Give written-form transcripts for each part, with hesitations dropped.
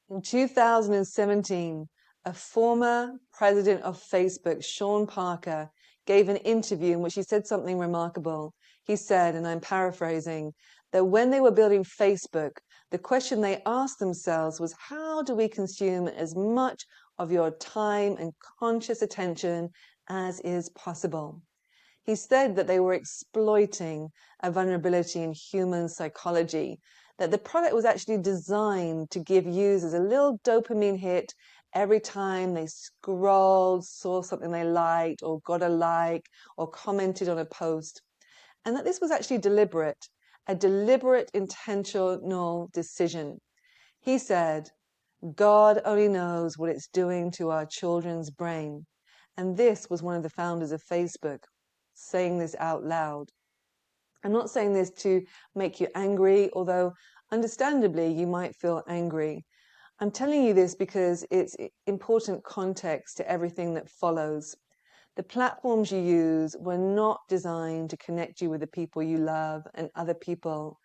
In 2017, a former president of Facebook, Sean Parker, gave an interview in which he said something remarkable. He said, and I'm paraphrasing, that when they were building Facebook, the question they asked themselves was, how do we consume as much of your time and conscious attention as is possible? He said that they were exploiting a vulnerability in human psychology, that the product was actually designed to give users a little dopamine hit every time they scrolled, saw something they liked, or got a like, or commented on a post. And that this was actually deliberate, a deliberate, intentional decision. He said, God only knows what it's doing to our children's brain. And this was one of the founders of Facebook saying this out loud. I'm not saying this to make you angry, although understandably you might feel angry. I'm telling you this because it's important context to everything that follows. The platforms you use were not designed to connect you with the people you love and other people.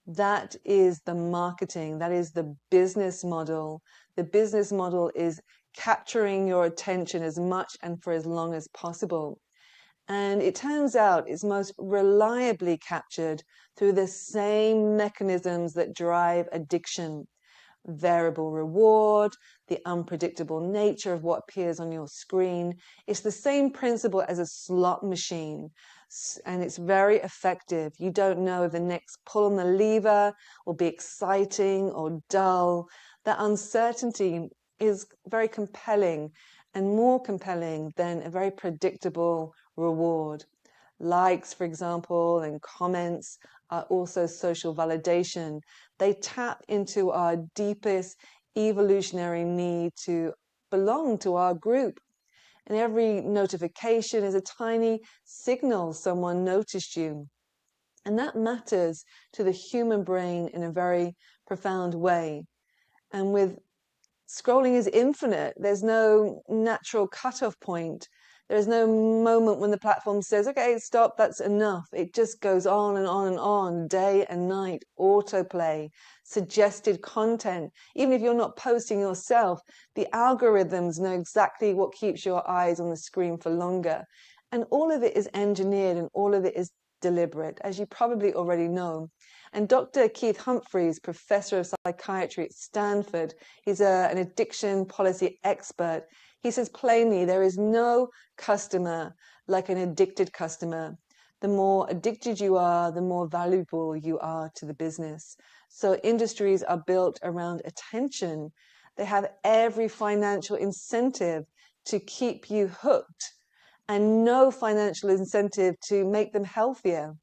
That is the marketing. That is the business model. The business model is capturing your attention as much and for as long as possible. And it turns out it's most reliably captured through the same mechanisms that drive addiction. Variable reward, the unpredictable nature of what appears on your screen. It's the same principle as a slot machine, and it's very effective. You don't know if the next pull on the lever will be exciting or dull. That uncertainty is very compelling, and more compelling than a very predictable reward. Likes, for example, and comments are also social validation. They tap into our deepest evolutionary need to belong to our group. And every notification is a tiny signal someone noticed you. And that matters to the human brain in a very profound way. And with scrolling is infinite. There's no natural cutoff point. There's no moment when the platform says, okay, stop, that's enough. It just goes on and on and on, day and night, autoplay, suggested content. Even if you're not posting yourself, the algorithms know exactly what keeps your eyes on the screen for longer. And all of it is engineered and all of it is deliberate, as you probably already know. And Dr. Keith Humphreys, professor of psychiatry at Stanford, he's an addiction policy expert. He says plainly, there is no customer like an addicted customer. The more addicted you are, the more valuable you are to the business. So industries are built around attention. They have every financial incentive to keep you hooked and no financial incentive to make them healthier.